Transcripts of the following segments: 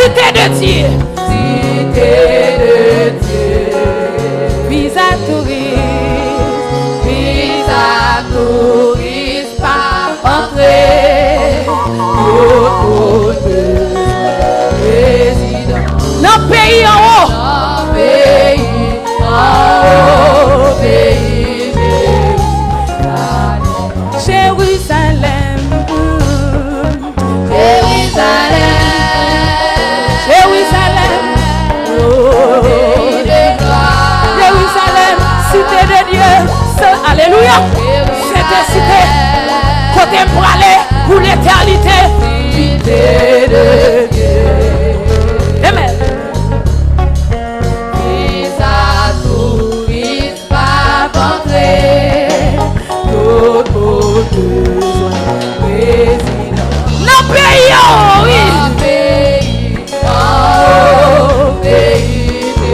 Cité de Dieu. Cité de Dieu. Visa touriste, Pas entrer. Notre président. dans le pays en haut. Dans pays en haut, pays Jérusalem. Jérusalem. pays de gloire. Jérusalem, cité de Dieu. Alléluia. Cette cité, côté pour aller pour l'éternité. Cité de Dieu. Amen. Visa touriste pas entrer. Notre besoin président. Dans le pays en haut, oui. Un pays en haut, pays de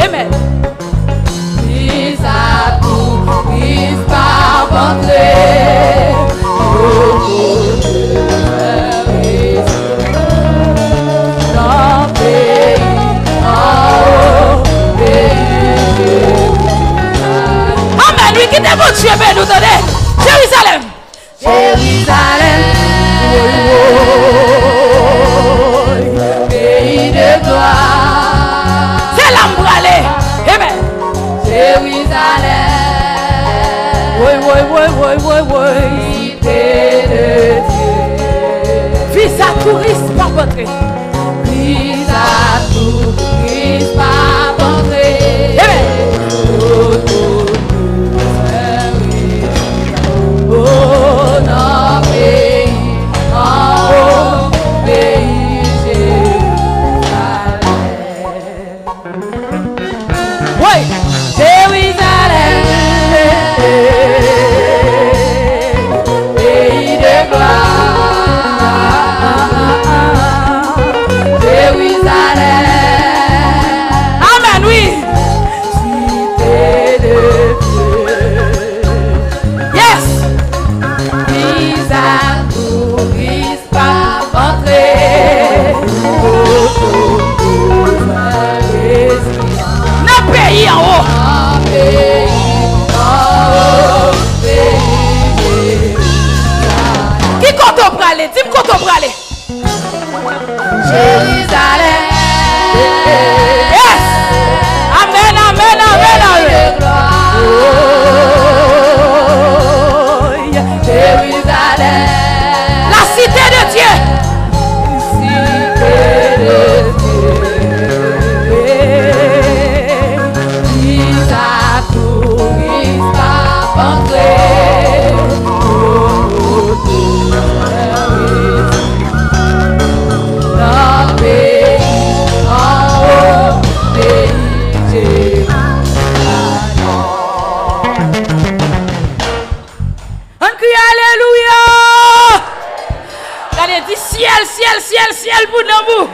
Amen. Amen. Oui, qui t'est bon Dieu, ben nous donner. Jérusalem. Pays de gloire. C'est l'embralé. Amen. Jérusalem. Oui. Cité de Dieu. Visa touriste, pas votre. Visa touriste pas entrer. Amen. Oh, non, pays en haut, pays Jérusalem. Oui. Jérusalem, pays de gloire. Jérusalem, Amen, oui. cité de Dieu. Yes. Visa touriste pas entrer. Dans le pays en haut. Un pays en haut, pays Qui compte au bralé? Dis-moi compte au bralé. Jérusalem. Yes. Amen. De gloire. Jérusalem. La cité de Dieu. Cité de Dieu. Visa touriste pas entrer. Dans pays en haut, pays Jérusalem. On crie Alléluia. Allez, dis ciel pour nous.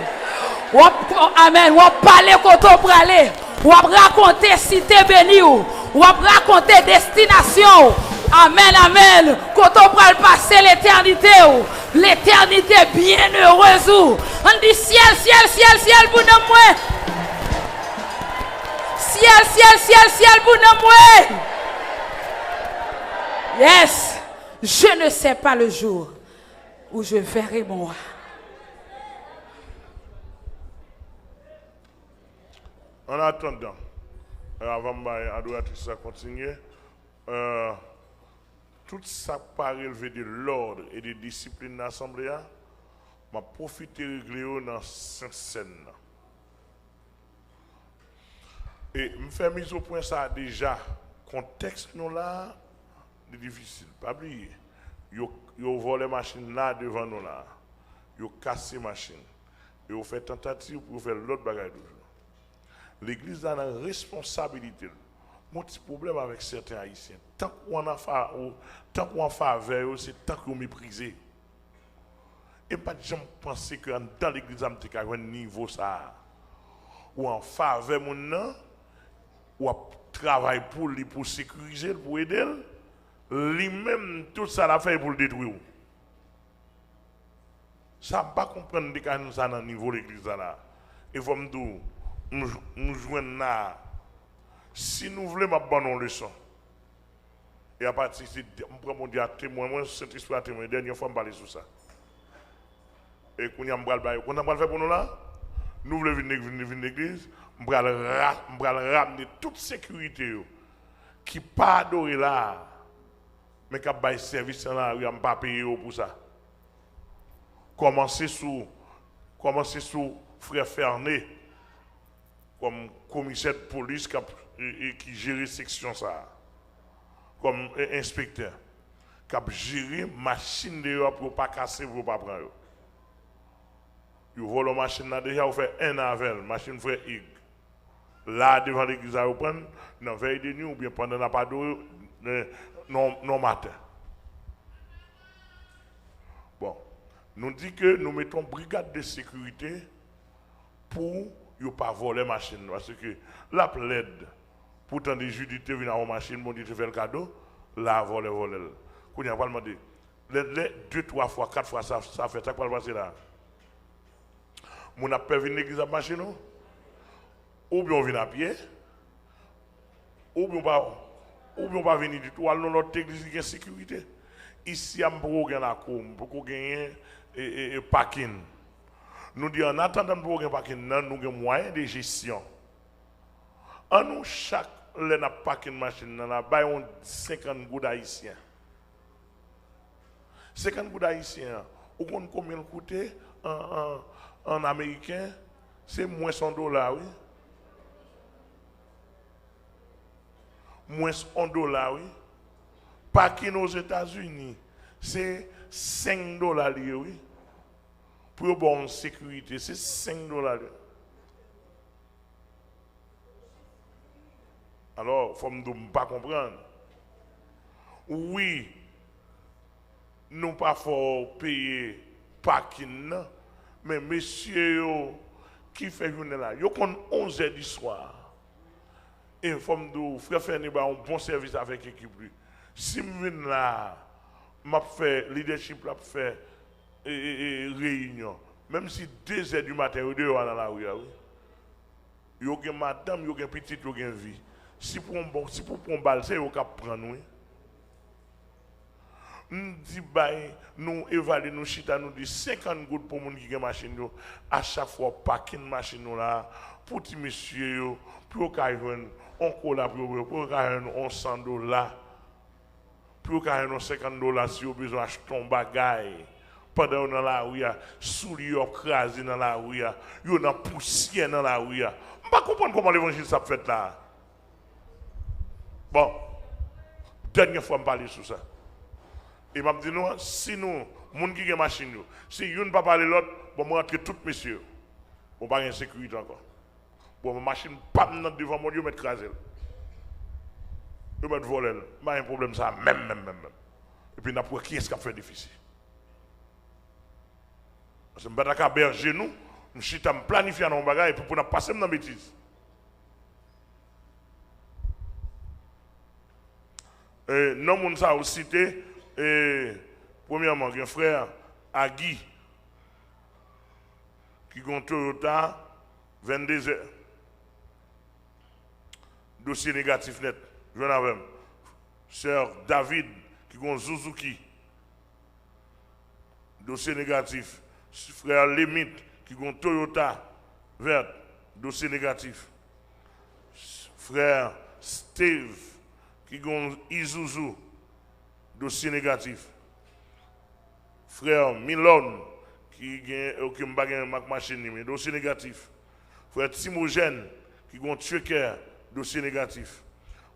Amen. On parler quand on parler. On raconter cité bénie. On raconter destination. Amen. Quand on parle passer l'éternité. L'éternité bienheureuse. On dit ciel pour nous. Ciel pour nous. Yes. Je ne sais pas le jour où je verrai moi. En attendant, avant que l'adoratrice continue, tout ça pas relevé de l'ordre et de discipline de l'Assemblée, m'a profité de régler dans cette scène. Et me faire mise au point ça déjà, contexte nous là, c'est difficile. Pas oublier, yo volé machine là devant nous là, yo cassé machine, yo fait tentative pour faire l'autre bagaille. L'église a la responsabilité Mon petit problème avec certains haïtiens, tant qu'on a faveur, c'est tant qu'on méprisé. Et pas de gens penser que dans l'église, il y a un niveau ça. Ou en faveur, mon nom, ou travaille pour lui, pour sécuriser, pour aider, lui-même, tout ça l'a fait pour le détruire. Ça ne pas comprendre que nous sommes dans le niveau de l'église là. Et faut me dire, nous jouons là. Si nous voulons ma bonne leçon, et à partir de je prends mon Dieu à témoin, moi, Saint-Esprit à témoin, dernière fois, je parle sur ça. Et quand on a fait pour nous là, nous voulons venir à l'église, on va ramener toute sécurité qui pas adoré là, mais qui a bail service là, on ne pas payer pour ça. Commencer sous frère Fernet comme commissaire de police qui gère section ça, comme inspecteur, qui a géré machine dehors pour ne pas casser, pour ne pas prendre. Vous volez la machine là déjà, vous faites un avec machine frère Ig. Là, devant l'église, vous prenez, dans la veille de nuit ou bien pendant la pas d'eau, non matin. Bon, nous dit que nous mettons brigade de sécurité pour ne pas voler la machine. Parce que la plaide, pourtant des judités viennent à la machine, bon Dieu te fait le cadeau, là, voler. Quand il y a pas demandé, les 2, 3 fois, 4 fois, ça fait ça quoi le passer là. Mon a pas venir l'église à machine, ou bien on vient à pied, ou bien on pas venir du tout, alors notre église qui a sécurité. Ici, on peut gagner la com, pour gagner parking. Nous disons, en attendant pour gagner parking, nous avons moyen de gestion. En nous, chaque parking machine, nous avons 50 gouttes haïtiens. 50 gouttes haïtiens, vous comprenez combien coûte en américain? C'est moins $100, oui. Moins $1, oui. Parking aux États-Unis, c'est $5, oui. Pour bonne sécurité, c'est $5. Alors, il faut ne pas comprendre. Oui, nous pas faut payer parking, mais messieurs qui fait journée là, ils ont 11 h du soir. Et il faut me dire, frère Fernie, un bon service avec l'équipe. Si je viens là, je fais leadership, je fais réunion. Même si 2 h du matin, vous dehors dans la rue, vous avez madame, vous avez petite, vous avez vie. Si pour un bal, c'est vous qui prendre. Nous disons, nous évaluons, nous chita, nous disons 50 gouttes pour les gens qui ont machine. À chaque fois, parking machine là, pour les messieurs, pour qu'ils aient un collaborateur, pour qu'ils aient $100. Pour qu'ils aient $50 si vous avez besoin d'acheter un bagage. Pendant dans la rue, souliers écrasés dans la rue, ils ont poussière dans la rue. Je ne peux pas comprendre comment l'évangile s'est fait là. Bon, dernière fois, je parle sur ça. Et je me dis, non, si nous, les gens qui ont une machine, si ils ne pas parler l'autre, bon, je rentre tous messieurs. On pas de sécurité encore. Bon, ma machine, pas devant mon Dieu, je vais écraser. Je vais voler. Je n'ai pas un problème, ça, même. Et puis, pour qui est-ce qui a fait difficile? Parce que je vais à berger nous, je suis planifié dans mon bagage et puis pour nous passer dans la bêtise. Non, mon ça a cité, premièrement, un frère Agui, qui a un Toyota 22 heures. Dossier négatif net. Je viens avec. Sœur David, qui a un Suzuki. Dossier négatif. Frère Limite, qui a un Toyota vert. Dossier négatif. Frère Steve, qui a un Isuzu. Dossier négatif. Frère Milon, qui a aucune baguette machine, dossier négatif. Frère Timogène, qui a un Trucker, dossier négatif.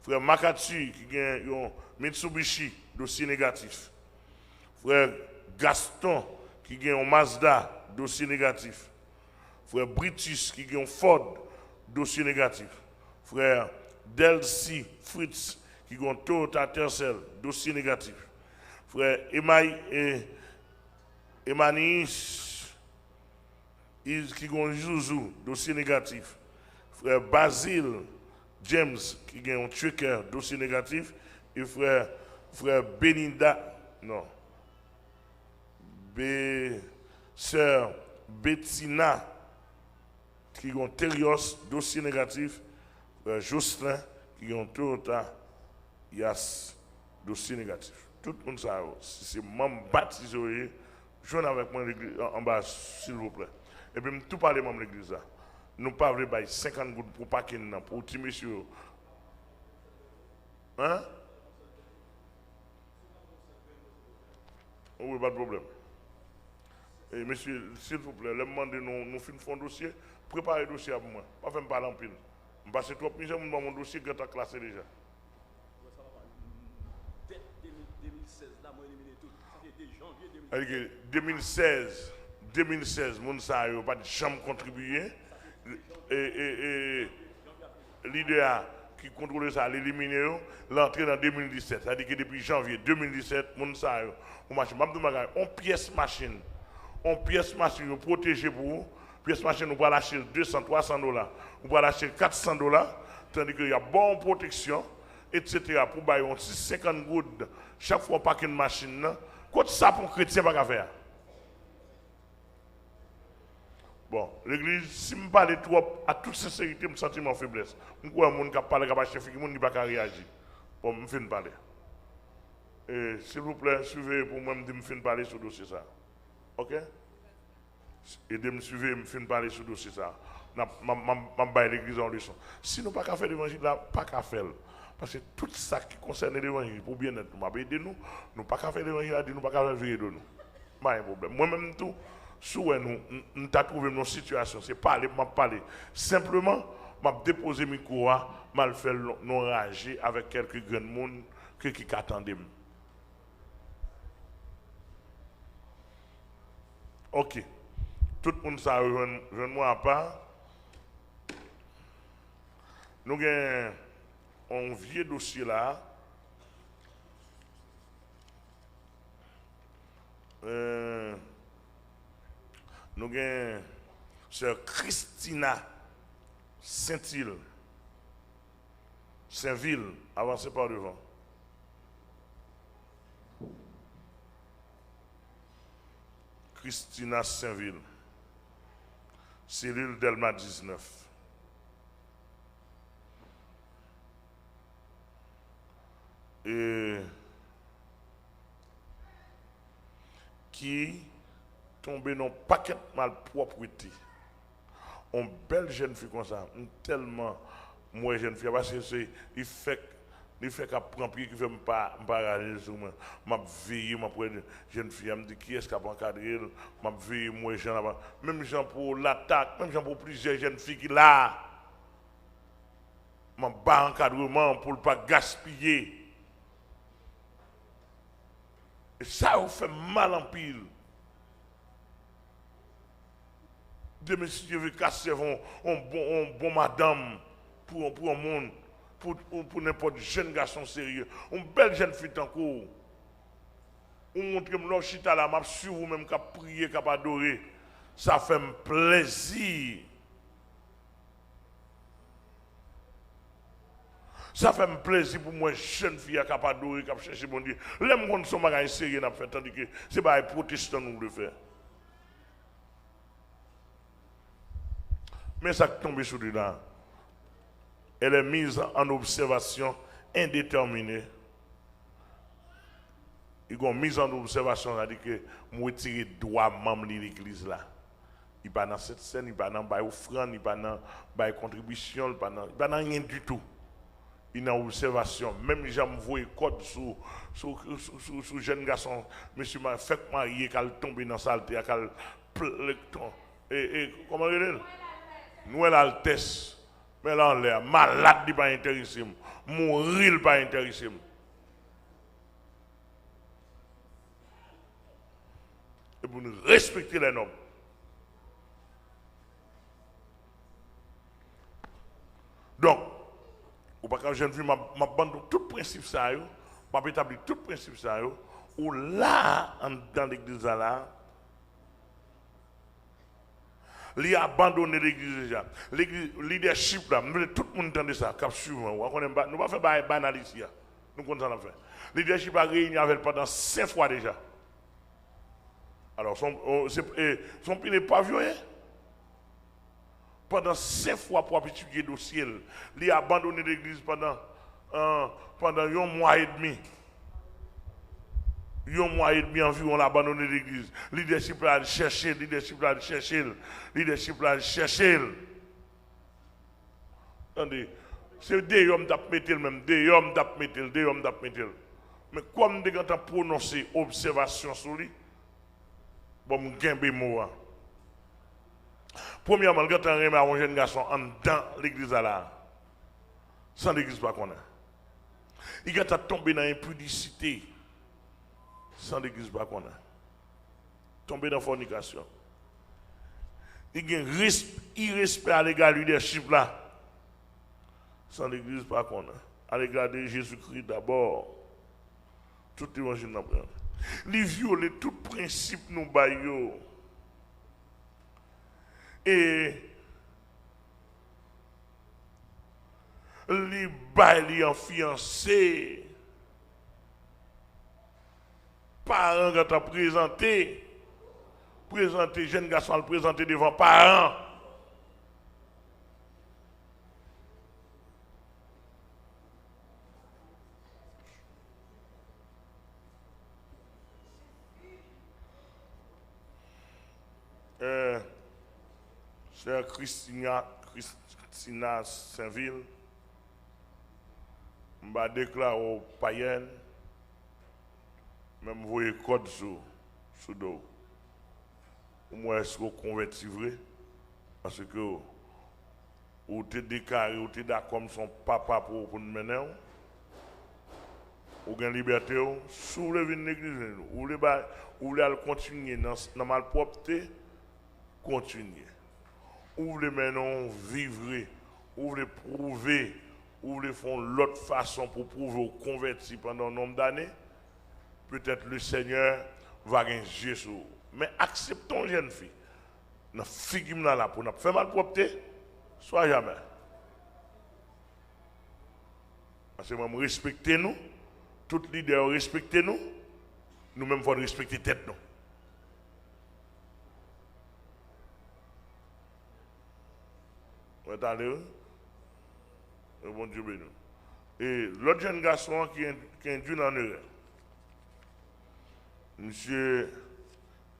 Frère Makatsu, qui a un Mitsubishi, dossier négatif. Frère Gaston, qui a un Mazda, dossier négatif. Frère British, qui a un Ford, dossier négatif. Frère Delcy Fritz, qui ont Toyota Tercel, dossier négatif. Frère Emanis, qui ont Jouzou, dossier négatif. Frère Basile James, qui ont Trucker, dossier négatif. Et frère Beninda, non. Sœur Bettina, qui ont Terios, dossier négatif. Jocelyn, qui ont Toyota Yas, dossier négatif. Tout le monde sait, si c'est membre baptisé, joignez avec moi en bas, s'il vous plaît. Et puis, tout parler de l'église. Nous ne pouvons pas 50 gouttes pour pas qu'il pour petit monsieur. Hein? Oui, pas de problème. Et monsieur, s'il vous plaît, le demandez nous faisons un dossier, préparez le dossier pour moi. Pas faire me parler en pile. Parce que trop de gens dans mon dossier qui est classé déjà. 2016, mon sa yo pas de chambre contribué et l'idée qui contrôle ça l'éliminer l'entrée dans 2017, c'est-à-dire que depuis janvier 2017 mon sa yo on pièce machine protégée pour vous. Pièce machine on va lâcher 200 300 $, on va lâcher 400 $, tandis qu'il y a bonne protection etc. pour bailler 50 gouttes chaque fois pas qu'une machine. Quoi ça pour chrétien pas faire? Bon, l'église, si je parle trop, à toute sincérité, je me sens en faiblesse. Je crois que les gens qui parlent, qui chef, qui ne pas réagir. Bon, je vais parler. Et s'il vous plaît, suivez pour moi, je vais parler sur le dossier ça. Ok? Aidez-moi suivre, je vais parler sur le dossier ça. Je vais l'église en leçon. Si nous ne pouvons pas faire l'évangile là, pas qu'à faire. Parce que tout ça qui concerne l'évangile, pour bien être, nous ne pouvons pas faire l'évangile là, nous ne pouvons pas faire virer de nous. Pas un problème. Moi-même, tout. Si nous avons trouvé nos situations, c'est parler, parler. Simplement, je déposer mes cours, je faire nous rager avec quelques grands monde qui attendent. Ok. Tout le monde ça rejoint moi à part. Nous avons un vieux dossier là. Nous avons sœur Christina Saint-Île, Saint-Ville, avancez par devant. Christina Saint-Ville, cellule Delma 19. Et qui tombé dans un paquet de malpropreté. Une belle jeune fille comme ça, tellement moi jeune fille, parce que c'est il fait qu'à prendre pied qui fait me pas rager sur moi. M'a veillé m'a pour jeune fille, me dit qui est-ce qui a encadré, m'a veillé moi jeune là. Même gens pour l'attaque, même gens pour plusieurs jeunes filles qui là. M'a pas encadrement pour ne pas gaspiller. Et ça vous fait mal en pile. De messieurs veulent casser un bon madame pour un monde, pour n'importe jeune garçon sérieux, une belle jeune fille en cours. On montre que je suis là, je suis sur vous-même qui prier, qui adorer. Ça fait plaisir. Ça fait plaisir pour moi, jeune fille qui adorer, qui chercher mon Dieu. L'aime qu'on soit magasin sérieux, tandis que ce n'est pas les protestants nous le faire. Mais ça tombe sur là. Elle est mise en observation indéterminée. Il y a une mise en observation, c'est-à-dire que je retire droit membre de l'église là. Il n'y a pas dans cette scène, il n'y a pas dans l'offrande, il n'y a pas dans la contribution, il n'y a pas dans rien du tout. Il y a une observation. Même si je vois un code sur jeune garçon, monsieur m'a fait marier, qu'elle tombe dans la saleté, qu'elle et comment elle dit? Nous, l'altesse, mais là, on est malade, il n'est pas intéressé. Mourir, il n'est pas intéressé. Et pour nous respecter les normes. Donc, ou pas quand jeune fille m'a bande tout principe ça yo, m'a établi tout principe ça yo, ou là dans l'église là li abandonner l'église déjà. L'église leadership là, tout le monde entend ça, cap suivant. Nous pas faire banal ici. Nous comptons la faire. Leadership a réuni avec pendant 5 fois déjà. Alors son pays n'est pas violé. Pendant 5 fois pour habituer dossier, il a abandonné l'église pendant un mois et demi. Un mois et demi environ, on a abandonné l'église. Leadership là, chercher, leadership là, chercher, leadership là, chercher. Attendez, c'est des hommes d'apmétel même, des hommes d'apmétel. Mais comme des gens ont prononcé observation sur lui, bon, je gagne mot. Premièrement, quand on remet un jeune garçon en dans l'église là, sans l'église pas qu'on a. Il a tombé dans l'impudicité. Sans l'église pas qu'on a. Tombé dans la fornication. Il y a un irrespect à l'égard du leadership là. Sans l'église pas qu'on a. À l'égard de Jésus-Christ d'abord. Tout l'évangile n'a pas. Il viole tout principe nous baillons. Et les bails en fiancé. Parents quand présenté jeune garçon le présenter devant parents. C'est Christina Saint-Ville. Je déclare aux païennes. Même vous voyez code sur dos. Au moins, est-ce que vous convertissez vrai? Parce que vous êtes déclaré, vous êtes d'accord comme son papa pour nous mener. Vous avez une liberté. Si vous voulez venir l'église, vous voulez continuer dans la malpropreté, continuez. Vous voulez maintenant vivre, vous voulez prouver, vous voulez faire l'autre façon pour prouver vous convertir pendant un nombre d'années. Peut-être le Seigneur va gagner Jésus. Mais acceptons jeune fille. Nous figurons là pour nous faire malpropreté, soit jamais. Parce que nous respectons nous, tout leader respecte nous, nous-mêmes il faut respecter tête nous. Vous entendez? Bon Dieu béni. Et l'autre jeune garçon qui est induit en erreur. Monsieur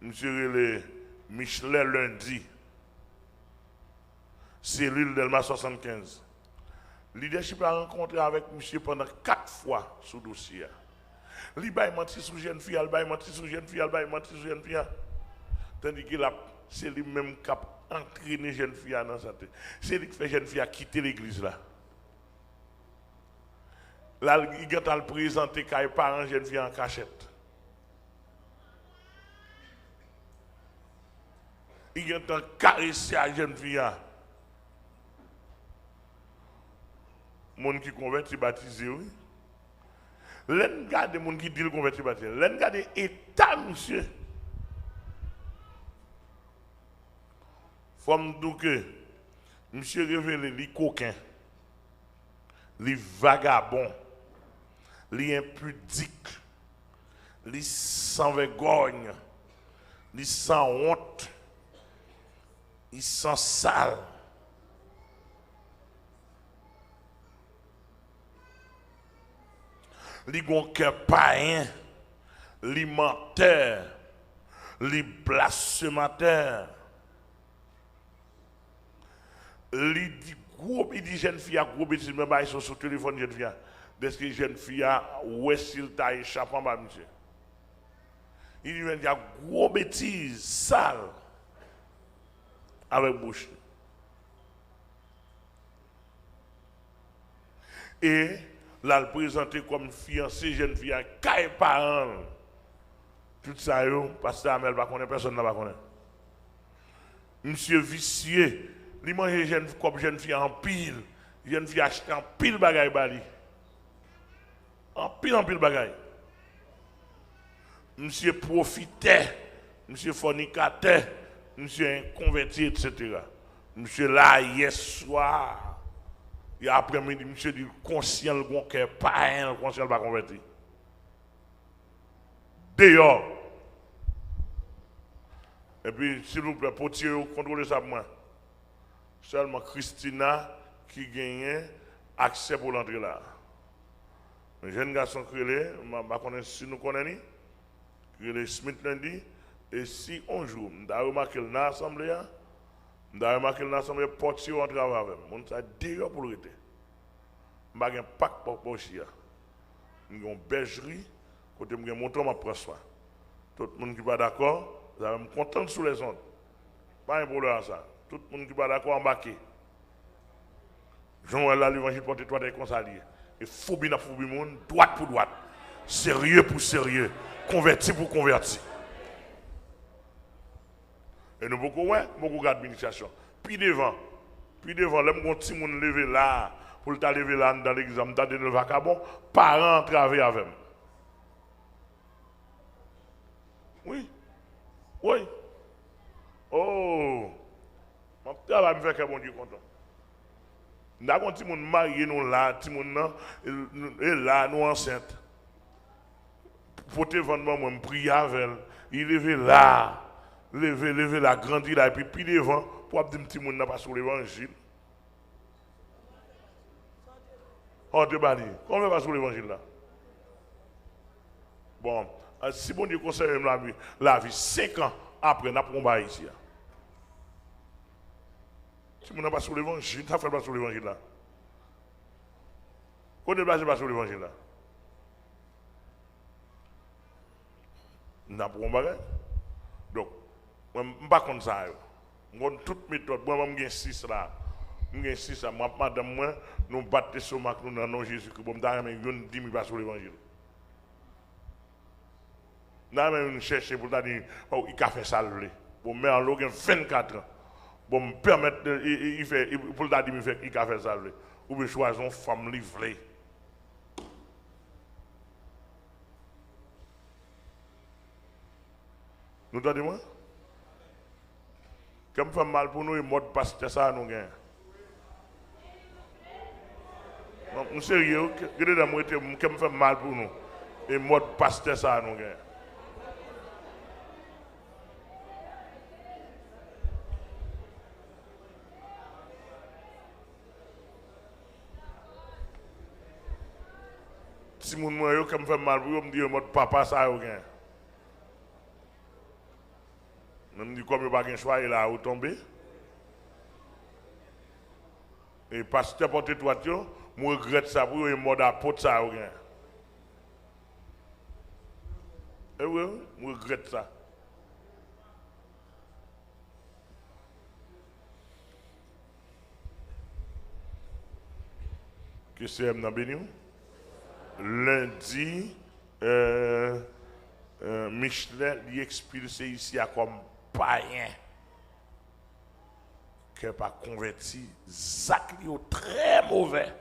Michelet lundi, cellule Delma 75. Leadership a rencontré avec monsieur pendant 4 fois ce dossier. Il a menti sur jeune fille, il a menti sur jeune fille, il a menti sur jeune fille. Tandis que c'est lui-même qui a entraîné jeune fille dans sa tête. C'est lui qui fait jeune fille quitter l'église là. Là, il a présenté quand les parents jeune fille en cachette. Il y a un caressé à la jeune fille. Les gens qui convertit baptisé, oui. Les gens qui disent converti baptisé. Les gens qui état, monsieur. Faut me dire que monsieur révélé les coquins, les vagabonds, les impudiques, les sans vergogne, les sans honte. Ils sont sales. Ils ont un cœur païen, les menteurs, les blasphémateurs. Il dit jeune fille a gros bêtises, mais ils sont sur le téléphone jeune fille. Dès que jeune fille a où est-ce qu'il t'a échappé en bas, monsieur. Il dit y a gros bêtises, sales. Avec bouche. Et là, le présenter comme fiancé, jeune fille, un caille parent. Tout ça, parce que Amel va connaître, personne ne va connaître. Monsieur vicieux, il mange comme jeune fille en pile. Il y a une fille acheter en pile bagaille bali. En pile bagaille. Monsieur profitait, monsieur fornicateur, monsieur converti, etc. Monsieur là, hier soir, et après-midi, monsieur dit conscient le bon cœur, pas un conscient pas converti. Dehors. Et puis, s'il vous plaît, potier, contrôlez ça pour moi. Seulement Christina qui gagne accès pour l'entrée là. Un jeune garçon qui est là, si nous connaissons, qui est Smith lundi, et si on joue, nous avons remarqué dans l'assemblée, potier en travail avec moi. On a dehors pour le rester. Je n'ai pas de pack pour chier. Nous avons une bergerie, côté de mon tour, je prends soin. Tout le monde qui n'est pas d'accord, vous allez me contenter sous les ondes. Pas un problème à ça. Tout le monde qui n'est pas d'accord, embarqué. Jean-Noël, l'évangile porte toi des consaliers. Et phobie na phobie, droite pour droite. Sérieux pour sérieux. Converti pour converti. Et nous beaucoup d'administration. Puis devant, l'homme quand petit monde levé là, pour le lever là dans l'examen, dans le vacabon, parents travaillent avec moi. Oui. Oh. Mon travail me fait que bon Dieu content. Nous avons un petit monde marié, nous là, petit monde là, nous enceintes. Pour te vendre, moi, je prie avec elle. Il levé là, levé là, grandi là, et puis devant, pour dire petit monde n'a pas sur l'évangile. On te bali. Comment on va sur l'évangile là? Bon, si bon Dieu conseille la vie, 5 ans après, nous avons combat ici. Si on n'a pas sur l'évangile, ça fait pas sur l'évangile là. Quand on ne pas sur l'évangile là. Nous n'avons pas combat. Donc, je ne suis pas comme ça. Je suis toute méthode. Moi, je suis 6 là. Je suis 6 là. Moi, madame, moi, nous battons sur ma nous dans nom Jésus. Je suis 10 000 pas sur l'évangile. Nous avons cherché pour dire qu'il a fait ça. Bon, mais en l'eau, 24 ans. Bon, me permettre, il fait, pour le dire qu'il a fait ça. Ou bien choisir une femme livrée. Nous entendez-moi? Comme fait mal pour nous, et mode pasteur ça nous gagne. Non, nous sérieux, comme fait mal pour nous, et mode pasteur ça nous gagne. Si mon moyen comme fait mal pour me dire mode papa ça yo gain. Même dit comme pas gain choix il a tombé. Et pasteur porte toi moi regrette ça pour un mode apôtre ça yo gain. Eh oui, moi regrette ça. Que c'est m'nan béni. Lundi, Michelin lui expulsé ici à comme païen qui n'a pas converti, Zach est très mauvais.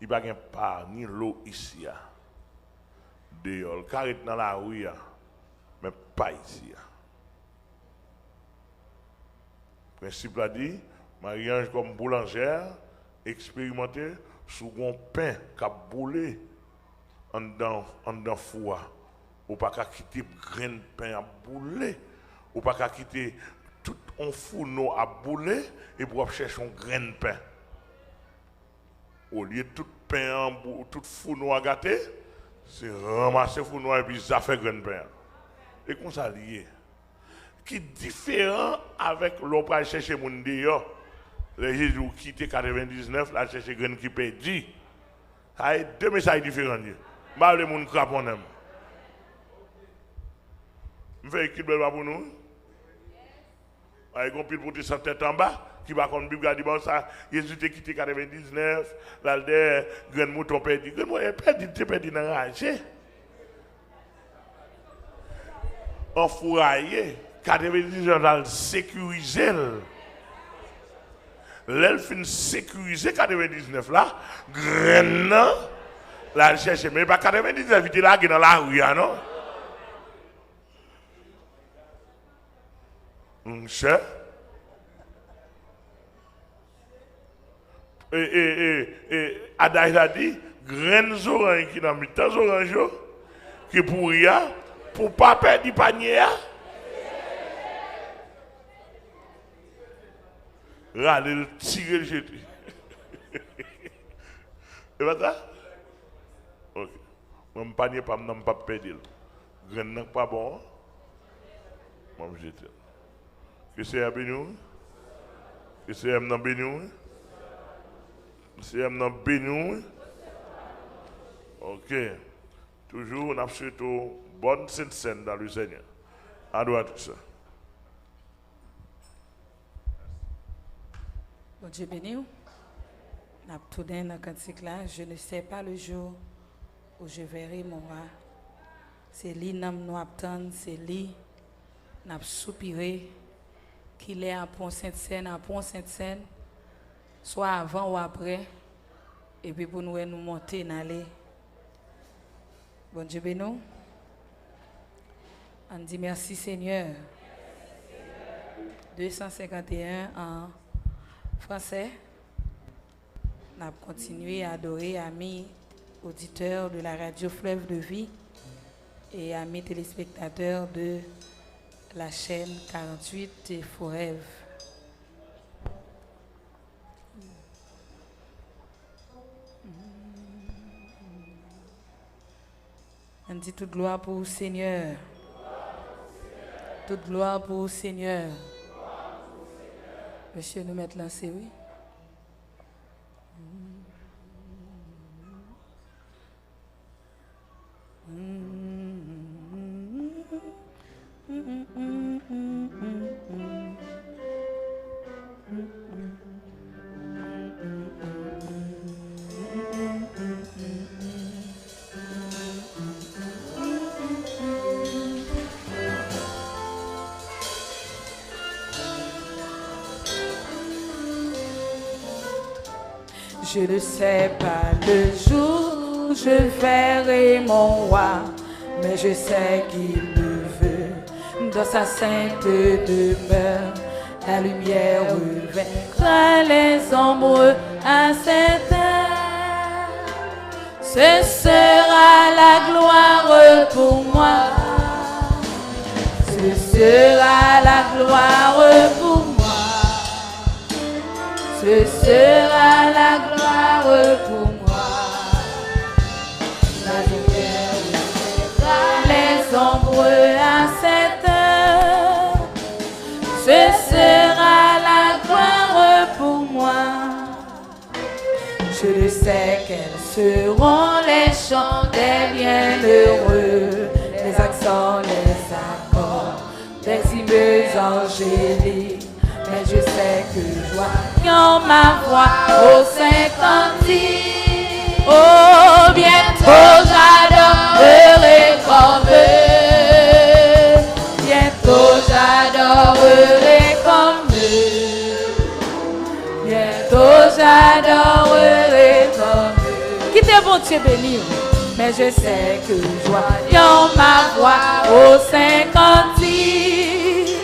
Il n'y a pas ni l'eau ici. Dehors, car il est dans la rue, mais pas ici. Le principe a dit, Marie-Ange comme boulangère, expérimentée, sous un pain qui a boulé en dedans foie. Ou pas qu'à quitter grain de pain à bouler. Ou pas qu'à quitter tout un fourneau à bouler et pour chercher un grain de pain. Au lieu de tout pain, tout fourneau à gâter, c'est ramasser fourneau et puis ça fait grain de pain. Et comme ça lié. Qui est différent avec l'on va chercher mon dehors. Les Jésus qui quitté 99, là chercher grain qui perdu. Ça y deux messages différents. Bah le monde crape on aime. Je fais équipe pour nous. Avec un pile pour sa tête en bas, qui va comme Bible dit bon ça, Jésus t'a quitté 99, là le grain mouton perdu. Grain mouton perdu, tu perdu dans la rage. En fourraillé, 99 là sécuriser. l'elfine sécurisé 99 là, graine là chercher mais pas 99 il là dans la rue non. Cher. Et Adage a dit graines oranges qui dans mi-temps orange qui pour rien pour pas perdre du panier. Râler le tirer le jeter. Et pas ça? Ok. Mon panier pas m'en pas perdre. Graines n'est pas bon. Moi je jeter. Que c'est à bénou? Que c'est à bénou? C'est un bénou. Ok. Toujours, on a surtout bonne scène dans le Seigneur. À droite, tout ça. Bon Dieu béni. N'a tout dans le cantique là. Je ne sais pas le jour où je verrai mon roi. C'est lui qui nous attend, c'est lui qui n'a soupiré, qu'il est à Pont-Sainte-Seine, soit avant ou après, et puis pour nous monter dans les. Bon Dieu béni. On dit merci Seigneur. 251 en français. On a continué à adorer amis auditeurs de la radio Fleuve de Vie et amis téléspectateurs de la chaîne 48 et Forever. On dit toute gloire pour le Seigneur. Toute gloire pour le Seigneur. Monsieur, nous mettre lancé, oui. Je ne sais pas le jour où je verrai mon roi, mais je sais qu'il me veut dans sa sainte demeure. La lumière vaincra les ombres à cette heure. Ce sera la gloire pour moi. Ce sera la gloire pour moi. Ce sera la gloire pour moi. La lumière vaincra les ombres à cette heure. Ce sera la gloire pour moi. Je le sais quels seront les chants des bienheureux, les accents, les accords, des hymnes angéliques. Mais je sais que joignant ma voix au Saint-Cantique, oh, bientôt j'adorerai comme eux. Bientôt j'adorerai comme eux. Bientôt j'adorerai comme eux. Qui t'est bon Dieu béni. Mais je sais que joignant ma voix au Saint-Cantique,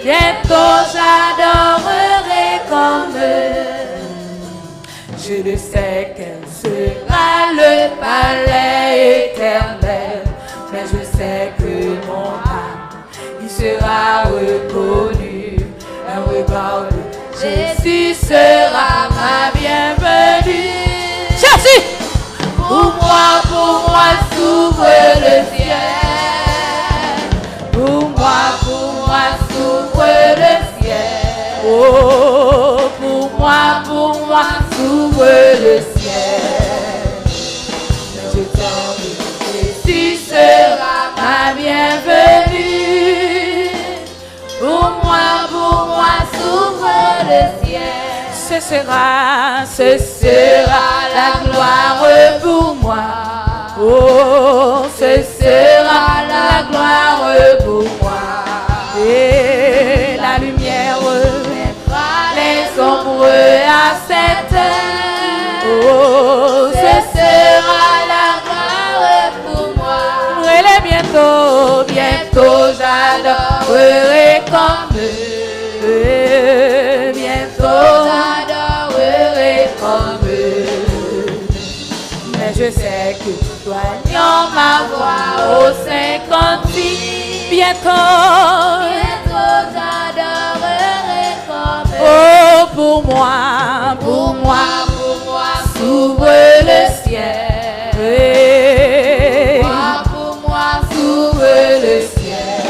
bientôt j'adorerai comme eux. Je le sais quel sera le palais éternel, mais je sais que mon âme il sera reconnu. Un regard de Jésus sera ma bienvenue. Jésus! Pour moi s'ouvre le ciel. Pour moi s'ouvre le ciel. Oh, pour moi s'ouvre le ciel. Je t'aime, Jésus sera ma bienvenue. Pour moi s'ouvre le ciel. Ce sera la gloire pour moi. Oh, ce sera la gloire pour moi. Et la lumière vaincra les ombres sais que joignant ma voix au 56, bientôt j'adorerai comme elle. Oh, pour moi, s'ouvre le ciel. Pour moi, s'ouvre le ciel.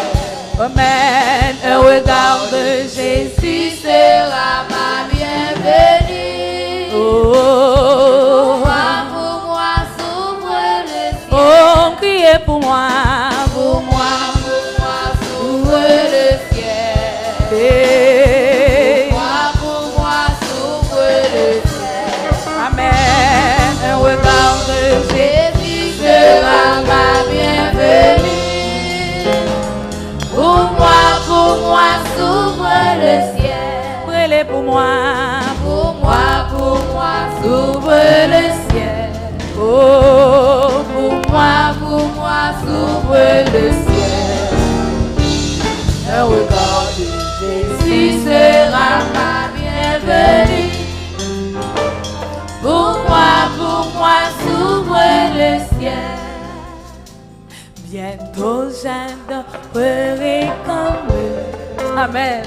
Amen. Un regard de Jésus sera ma bienvenue. Oh, pour moi, s'ouvre le ciel. Oh, criez pour moi, s'ouvre le ciel. Pour moi, s'ouvre le ciel. Amen. Un regard de Jésus sera ma bienvenue. Pour moi, s'ouvre le ciel. Brûlez pour moi, s'ouvre le ciel. Oh, pour moi, s'ouvre le ciel. Un regard de Jésus sera ma bienvenue. Pour moi, s'ouvre le ciel. Bientôt j'adorerai comme eux. Amen.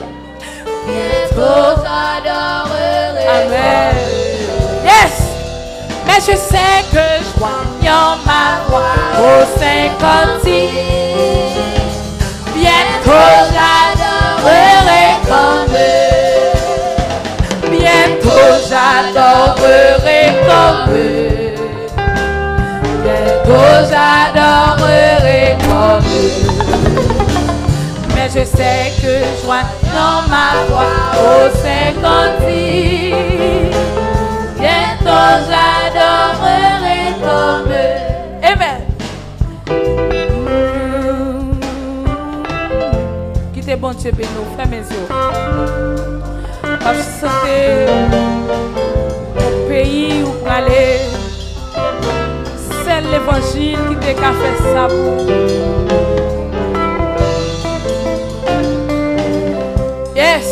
Bientôt j'adorerai. Amen. Yes. Mais je sais que joignant ma voix au 56, bientôt j'adorerai comme eux. Bientôt j'adorerai comme eux. Bientôt j'adorerai comme eux. Mais je sais que joignant ma voix au 56, bientôt j'adorerai comme eux. Amen. Quittez bon Dieu, nous, frère mes yeux. Quand je sentais au pays où pour aller, c'est l'évangile qui te fait ça pour. Yes.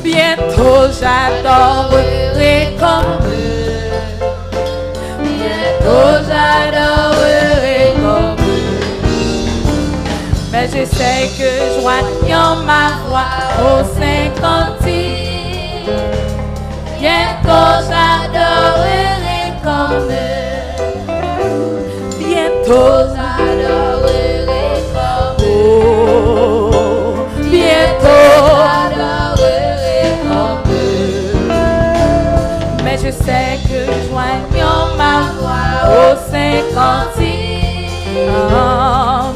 Bientôt j'adorerai comme eux. Bientôt j'adorerai comme eux. Mais je sais que joignant ma voix au 56, bientôt j'adorerai comme eux. Bientôt j'adorerai comme eux. Oh, bientôt j'adorerai comme eux. Mais je sais que joignant ma voix au 56,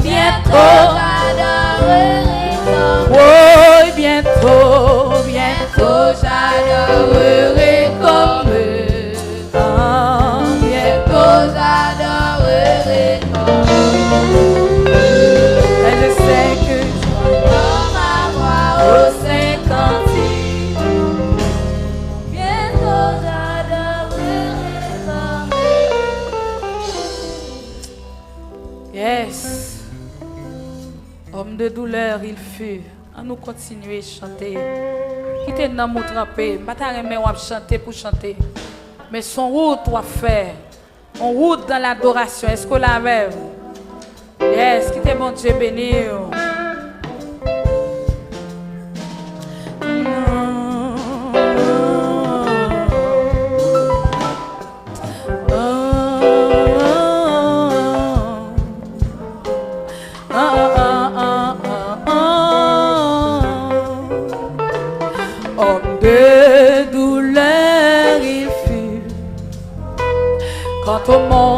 bientôt j'adorerai comme eux. Oh, bientôt j'adorerai comme eux. Bientôt j'adorerai comme eux. Et je sais que joignant ma voix au 56, bientôt j'adorerai comme eux. Yes. Homme de douleur, il fut. À nous continuer à chanter. Quittez dans mon trempé. Je ne vais pas chanter pour chanter. Mais son route doit faire. On route dans l'adoration. Est-ce que la même? Yes, quittez mon Dieu béni. De douleur il fut quand au monde